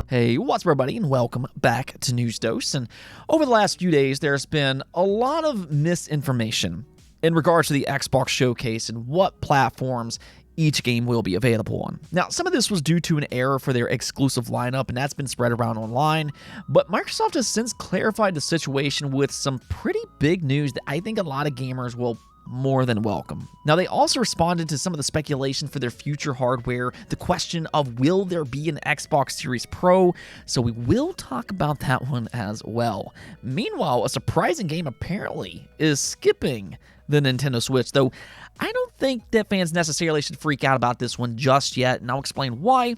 Hey, what's up, everybody, and welcome back to News Dose. And over the last few days, there's been a lot of misinformation in regards to the Xbox showcase and what platforms each game will be available on. Now, some of this was due to an error for their exclusive lineup, and that's been spread around online, but Microsoft has since clarified the situation with some pretty big news that I think a lot of gamers will more than welcome. Now, they also responded to some of the speculation for their future hardware, the question of will there be an Xbox Series Pro, so we will talk about that one as well. Meanwhile, a surprising game apparently is skipping the Nintendo Switch, though I don't think that fans necessarily should freak out about this one just yet, and I'll explain why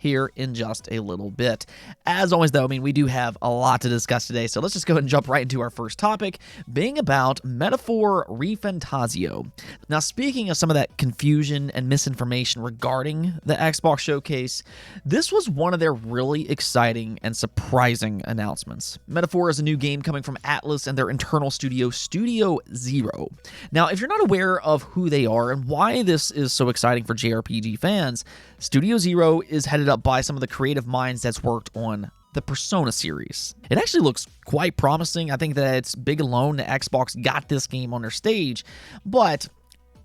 here in just a little bit. As always, though, we do have a lot to discuss today, so let's just go ahead and jump right into our first topic, being about Metaphor Fantazio. Now, speaking of some of that confusion and misinformation regarding the Xbox showcase, this was one of their really exciting and surprising announcements. Metaphor is a new game coming from Atlas and their internal studio, Studio Zero. Now, if you're not aware of who they are and why this is so exciting for JRPG fans, Studio Zero is headed up by some of the creative minds that's worked on the Persona series. It actually looks quite promising. I think that it's big alone that Xbox got this game on their stage, but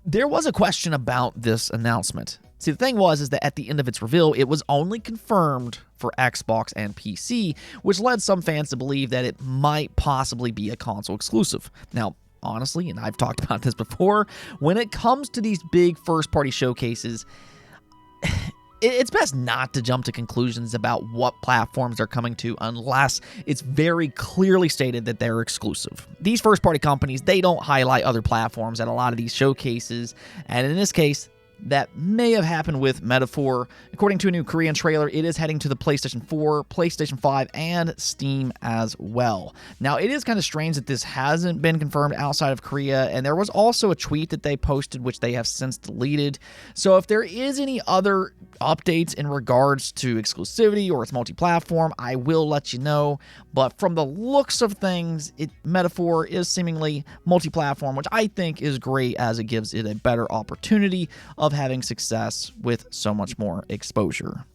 there was a question about this announcement. See, the thing is that at the end of its reveal, it was only confirmed for Xbox and PC, which led some fans to believe that it might possibly be a console exclusive. Now, honestly, and I've talked about this before, when it comes to these big first-party showcases, it's best not to jump to conclusions about what platforms they're coming to unless it's very clearly stated that they're exclusive. These first-party companies, they don't highlight other platforms at a lot of these showcases, and in this case, that may have happened with Metaphor. According to a new Korean trailer, it is heading to the PlayStation 4, PlayStation 5, and Steam as well. Now, it is kind of strange that this hasn't been confirmed outside of Korea, and there was also a tweet that they posted, which they have since deleted. So if there is any other updates in regards to exclusivity or its multi-platform, I will let you know. But from the looks of things, Metaphor is seemingly multi-platform, which I think is great as it gives it a better opportunity of having success with so much more exposure.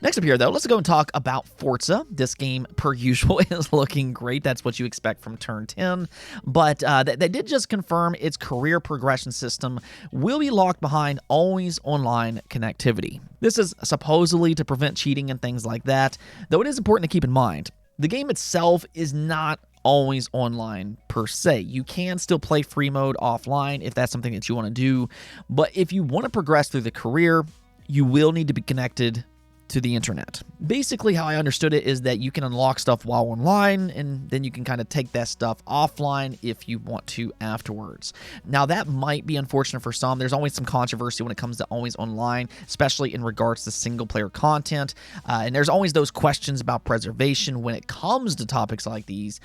Next up here, though, let's go and talk about Forza. This game, per usual, is looking great. That's what you expect from Turn 10. But they did just confirm its career progression system will be locked behind always online connectivity. This is supposedly to prevent cheating and things like that, though it is important to keep in mind. The game itself is not always online per se. You can still play free mode offline if that's something that you want to do, but if you want to progress through the career, you will need to be connected to the internet. Basically, how I understood it is that you can unlock stuff while online, and then you can kind of take that stuff offline if you want to afterwards. Now, that might be unfortunate for some. There's always some controversy when it comes to always online, especially in regards to single-player content, and there's always those questions about preservation when it comes to topics like these.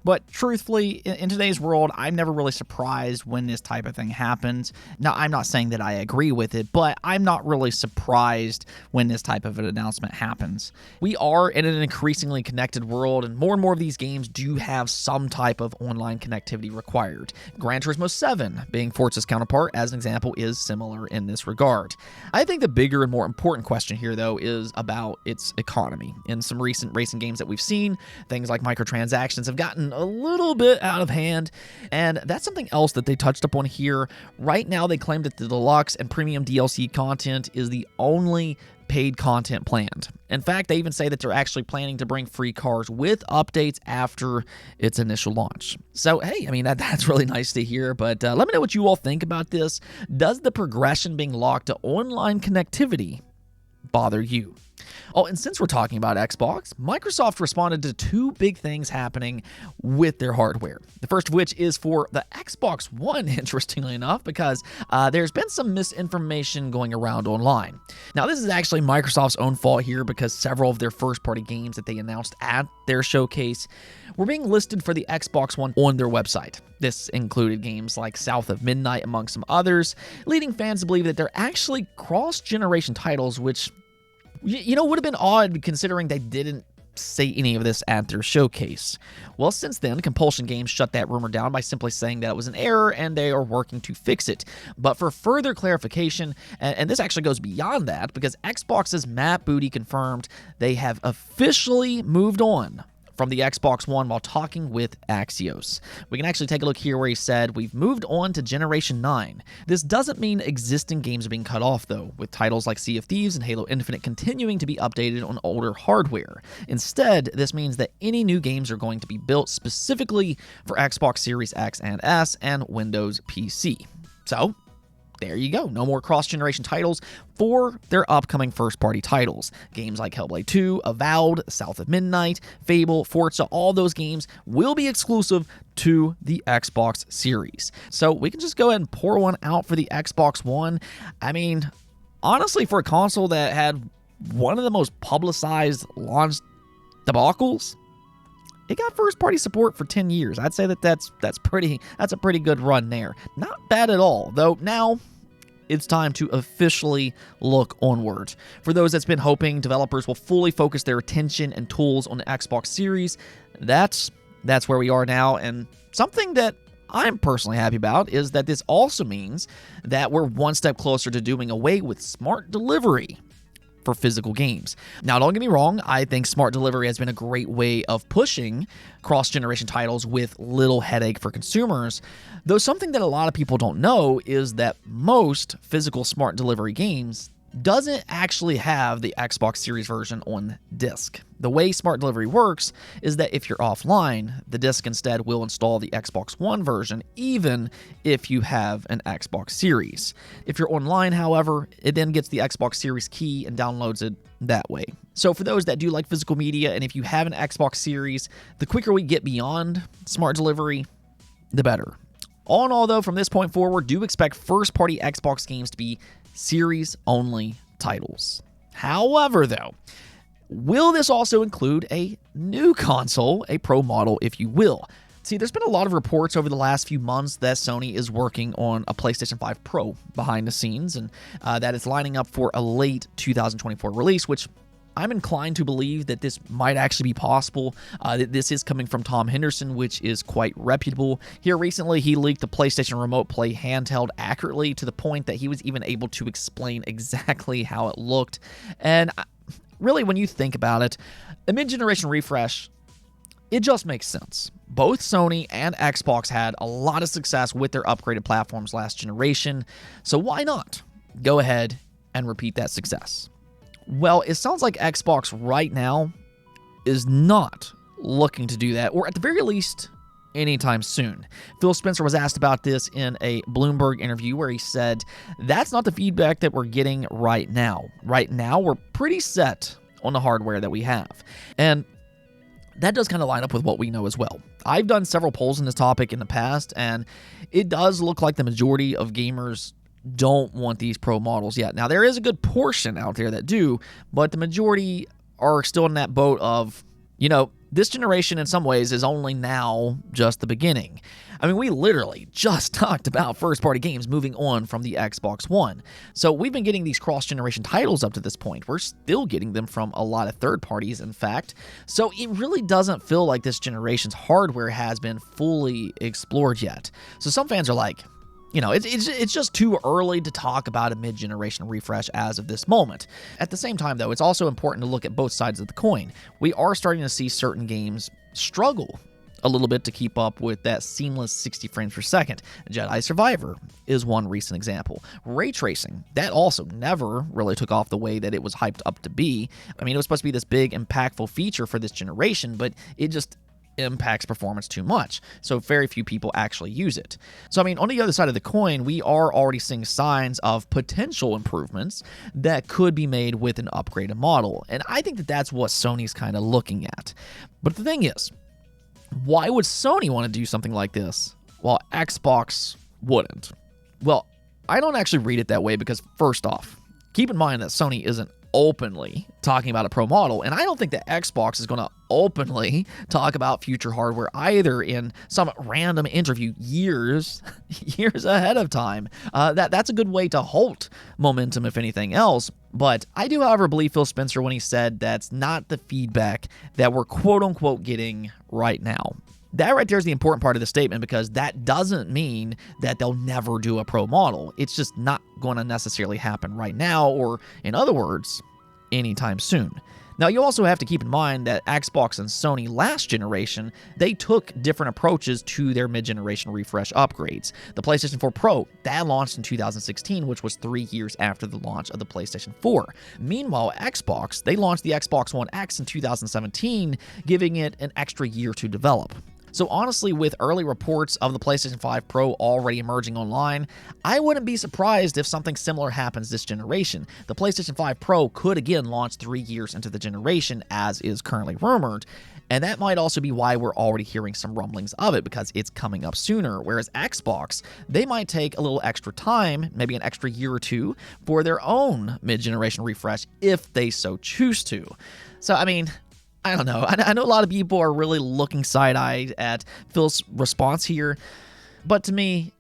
But truthfully, in today's world, I'm never really surprised when this type of thing happens. Now, I'm not saying that I agree with it, but I'm not really surprised when this type of an announcement happens. We are in an increasingly connected world, and more of these games do have some type of online connectivity required. Gran Turismo 7, being Forza's counterpart, as an example, is similar in this regard. I think the bigger and more important question here, though, is about its economy. In some recent racing games that we've seen, things like microtransactions have gotten a little bit out of hand, and that's something else that they touched upon here. Right now, they claim that the deluxe and premium DLC content is the only paid content planned. In fact, they even say that they're actually planning to bring free cars with updates after its initial launch. So, hey, that's really nice to hear, but let me know what you all think about this. Does the progression being locked to online connectivity bother you? Oh, and since we're talking about Xbox, Microsoft responded to two big things happening with their hardware. The first of which is for the Xbox One, interestingly enough, because there's been some misinformation going around online. Now, this is actually Microsoft's own fault here because several of their first-party games that they announced at their showcase were being listed for the Xbox One on their website. This included games like South of Midnight, among some others, leading fans to believe that they're actually cross-generation titles, which would have been odd considering they didn't say any of this at their showcase. Well, since then, Compulsion Games shut that rumor down by simply saying that it was an error and they are working to fix it. But for further clarification, and this actually goes beyond that, because Xbox's Matt Booty confirmed they have officially moved on from the Xbox One while talking with Axios. We can actually take a look here where he said, "We've moved on to Generation 9. This doesn't mean existing games are being cut off, though, with titles like Sea of Thieves and Halo Infinite continuing to be updated on older hardware. Instead, this means that any new games are going to be built specifically for Xbox Series X and S and Windows PC." So, there you go. No more cross-generation titles for their upcoming first-party titles. Games like Hellblade 2, Avowed, South of Midnight, Fable, Forza, all those games will be exclusive to the Xbox Series. So we can just go ahead and pour one out for the Xbox One. I mean, honestly, for a console that had one of the most publicized launch debacles, it got first-party support for 10 years. I'd say that's a pretty good run there. Not bad at all, though. Now it's time to officially look onward. For those that's been hoping developers will fully focus their attention and tools on the Xbox Series, that's where we are now. And something that I'm personally happy about is that this also means that we're one step closer to doing away with smart delivery for physical games. Now, don't get me wrong, I think smart delivery has been a great way of pushing cross-generation titles with little headache for consumers, though something that a lot of people don't know is that most physical smart delivery games doesn't actually have the Xbox Series version on disc. The way smart delivery works is that if you're offline, the disc instead will install the Xbox One version, even if you have an Xbox Series. If you're online, however, it then gets the Xbox Series key and downloads it that way. So for those that do like physical media, and if you have an Xbox Series, the quicker we get beyond smart delivery, the better. All in all, though, from this point forward, do expect first-party Xbox games to be Series-only titles. However, though, will this also include a new console, a Pro model, if you will? See, there's been a lot of reports over the last few months that Sony is working on a PlayStation 5 Pro behind the scenes, and that it's lining up for a late 2024 release, which I'm inclined to believe that this might actually be possible. This is coming from Tom Henderson, which is quite reputable. Here recently, he leaked the PlayStation Remote Play handheld accurately to the point that he was even able to explain exactly how it looked. And really, when you think about it, a mid-generation refresh, it just makes sense. Both Sony and Xbox had a lot of success with their upgraded platforms last generation, so why not go ahead and repeat that success? Well, it sounds like Xbox right now is not looking to do that, or at the very least, anytime soon. Phil Spencer was asked about this in a Bloomberg interview where he said, "That's not the feedback that we're getting right now. Right now, we're pretty set on the hardware that we have." And that does kind of line up with what we know as well. I've done several polls on this topic in the past, and it does look like the majority of gamers don't want these Pro models yet. Now, there is a good portion out there that do, but the majority are still in that boat of, this generation in some ways is only now just the beginning. I mean, we literally just talked about first-party games moving on from the Xbox One. So we've been getting these cross-generation titles up to this point. We're still getting them from a lot of third parties, in fact. So it really doesn't feel like this generation's hardware has been fully explored yet. So some fans are like, it's just too early to talk about a mid-generation refresh as of this moment. At the same time, though, it's also important to look at both sides of the coin. We are starting to see certain games struggle a little bit to keep up with that seamless 60 frames per second. Jedi Survivor is one recent example. Ray tracing, that also never really took off the way that it was hyped up to be. I mean, it was supposed to be this big, impactful feature for this generation, but it just impacts performance too much, so very few people actually use it. So, I mean, on the other side of the coin, we are already seeing signs of potential improvements that could be made with an upgraded model, and I think that that's what Sony's kind of looking at. But the thing is, why would Sony want to do something like this while Xbox wouldn't? Well, I don't actually read it that way because, first off, keep in mind that Sony isn't openly talking about a Pro model, and I don't think that Xbox is going to openly talk about future hardware either in some random interview years ahead of time. That's a good way to halt momentum, if anything else. But I do, however, believe Phil Spencer when he said that's not the feedback that we're quote-unquote getting right now. That right there is the important part of the statement, because that doesn't mean that they'll never do a Pro model. It's just not going to necessarily happen right now, or in other words, anytime soon. Now, you also have to keep in mind that Xbox and Sony last generation, they took different approaches to their mid-generation refresh upgrades. The PlayStation 4 Pro, that launched in 2016, which was 3 years after the launch of the PlayStation 4. Meanwhile, Xbox, they launched the Xbox One X in 2017, giving it an extra year to develop. So honestly, with early reports of the PlayStation 5 Pro already emerging online, I wouldn't be surprised if something similar happens this generation. The PlayStation 5 Pro could again launch 3 years into the generation, as is currently rumored, and that might also be why we're already hearing some rumblings of it, because it's coming up sooner, whereas Xbox, they might take a little extra time, maybe an extra year or two, for their own mid-generation refresh if they so choose to. So, I mean, I don't know. I know a lot of people are really looking side-eyed at Phil's response here, but to me,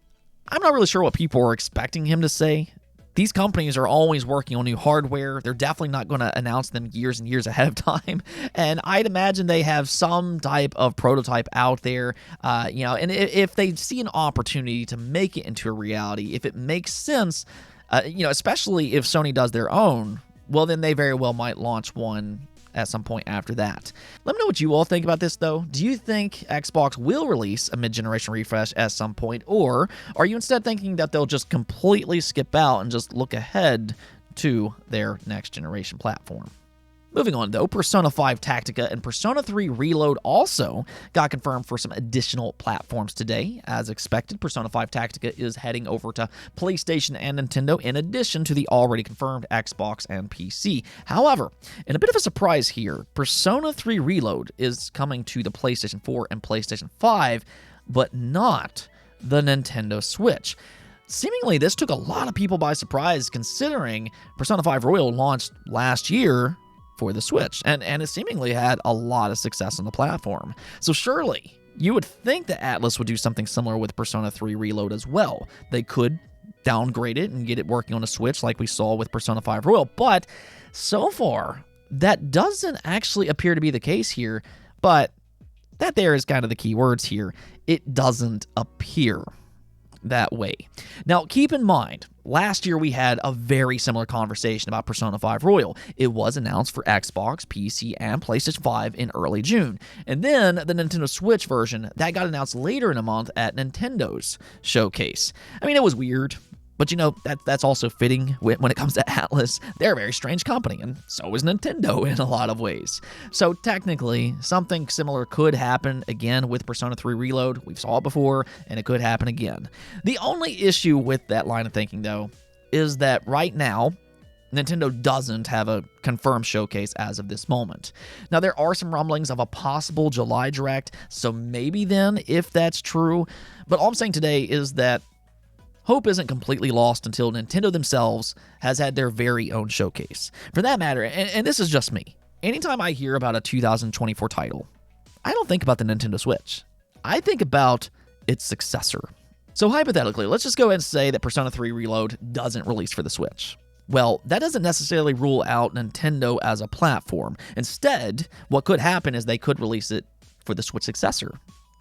I'm not really sure what people are expecting him to say. These companies are always working on new hardware. They're definitely not going to announce them years and years ahead of time, and I'd imagine they have some type of prototype out there, and if they see an opportunity to make it into a reality, if it makes sense, especially if Sony does their own, well, then they very well might launch one at some point after that. Let me know what you all think about this, though. Do you think Xbox will release a mid-generation refresh at some point, or are you instead thinking that they'll just completely skip out and just look ahead to their next-generation platform? Moving on, though, Persona 5 Tactica and Persona 3 Reload also got confirmed for some additional platforms today. As expected, Persona 5 Tactica is heading over to PlayStation and Nintendo, in addition to the already confirmed Xbox and PC. However, in a bit of a surprise here, Persona 3 Reload is coming to the PlayStation 4 and PlayStation 5, but not the Nintendo Switch. Seemingly, this took a lot of people by surprise, considering Persona 5 Royal launched last year for the Switch, and it seemingly had a lot of success on the platform. So surely, you would think that Atlus would do something similar with Persona 3 Reload as well. They could downgrade it and get it working on a Switch like we saw with Persona 5 Royal, but so far, that doesn't actually appear to be the case here, but that there is kind of the key words here. It doesn't appear that way. Now, keep in mind, last year we had a very similar conversation about Persona 5 Royal. It was announced for Xbox, PC, and PlayStation 5 in early June. And then the Nintendo Switch version, that got announced later in the month at Nintendo's showcase. I mean, it was weird, but that's also fitting when it comes to Atlus. They're a very strange company, and so is Nintendo in a lot of ways. So technically, something similar could happen again with Persona 3 Reload. We've saw it before, and it could happen again. The only issue with that line of thinking, though, is that right now, Nintendo doesn't have a confirmed showcase as of this moment. Now, there are some rumblings of a possible July Direct, so maybe then, if that's true. But all I'm saying today is that hope isn't completely lost until Nintendo themselves has had their very own showcase. For that matter, and this is just me, anytime I hear about a 2024 title, I don't think about the Nintendo Switch. I think about its successor. So hypothetically, let's just go ahead and say that Persona 3 Reload doesn't release for the Switch. Well, that doesn't necessarily rule out Nintendo as a platform. Instead, what could happen is they could release it for the Switch successor.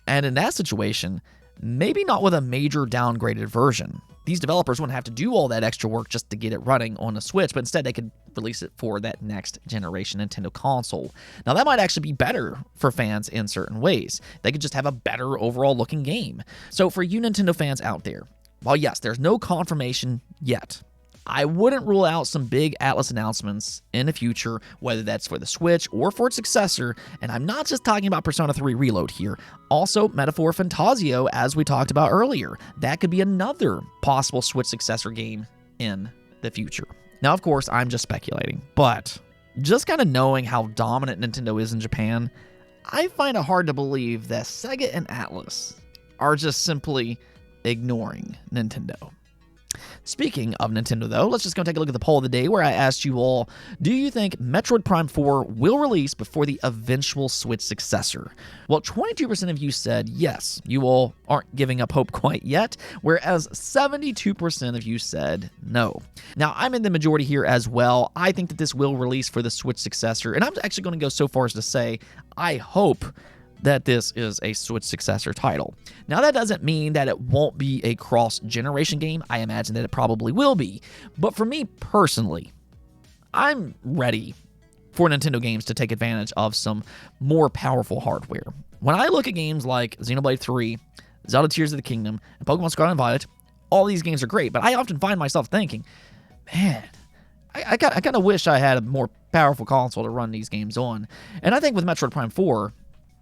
And in that situation, maybe not with a major downgraded version. These developers wouldn't have to do all that extra work just to get it running on a Switch, but instead they could release it for that next generation Nintendo console. Now, that might actually be better for fans in certain ways. They could just have a better overall looking game. So for you Nintendo fans out there, while yes, there's no confirmation yet, I wouldn't rule out some big Atlus announcements in the future, whether that's for the Switch or for its successor, and I'm not just talking about Persona 3 Reload here. Also, Metaphor Fantazio, as we talked about earlier. That could be another possible Switch successor game in the future. Now, of course, I'm just speculating, but just kind of knowing how dominant Nintendo is in Japan, I find it hard to believe that Sega and Atlus are just simply ignoring Nintendo. Speaking of Nintendo, though, let's just go take a look at the poll of the day where I asked you all, do you think Metroid Prime 4 will release before the eventual Switch successor? Well, 22% of you said yes, you all aren't giving up hope quite yet, whereas 72% of you said no. Now, I'm in the majority here as well. I think that this will release for the Switch successor, and I'm actually going to go so far as to say, I hope that this is a Switch successor title. Now, that doesn't mean that it won't be a cross-generation game. I imagine that it probably will be. But for me personally, I'm ready for Nintendo games to take advantage of some more powerful hardware. When I look at games like Xenoblade 3, Zelda Tears of the Kingdom, and Pokemon Scarlet and Violet, all these games are great, but I often find myself thinking, man, I kind of wish I had a more powerful console to run these games on. And I think with Metroid Prime 4,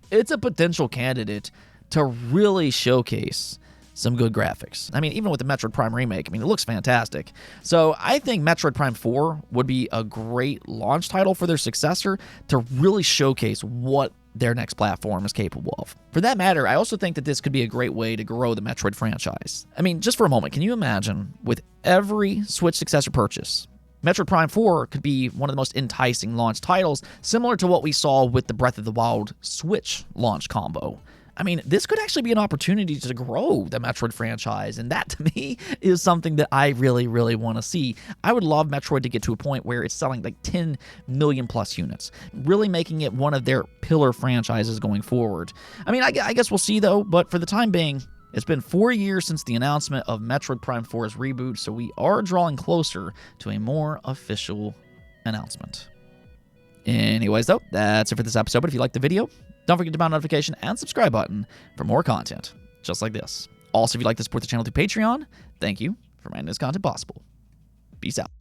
it's a potential candidate to really showcase some good graphics. I mean, even with the Metroid Prime remake, I mean, it looks fantastic. So I think Metroid Prime 4 would be a great launch title for their successor to really showcase what their next platform is capable of. For that matter, I also think that this could be a great way to grow the Metroid franchise. I mean, just for a moment, can you imagine with every Switch successor purchase, Metroid Prime 4 could be one of the most enticing launch titles, similar to what we saw with the Breath of the Wild Switch launch combo. I mean, this could actually be an opportunity to grow the Metroid franchise, and that, to me, is something that I really, really want to see. I would love Metroid to get to a point where it's selling like 10 million plus units, really making it one of their pillar franchises going forward. I mean, I guess we'll see, though, but for the time being, it's been 4 years since the announcement of Metroid Prime 4's reboot, so we are drawing closer to a more official announcement. Anyways, though, that's it for this episode. But if you liked the video, don't forget to hit the notification and subscribe button for more content just like this. Also, if you'd like to support the channel through Patreon, thank you for making this content possible. Peace out.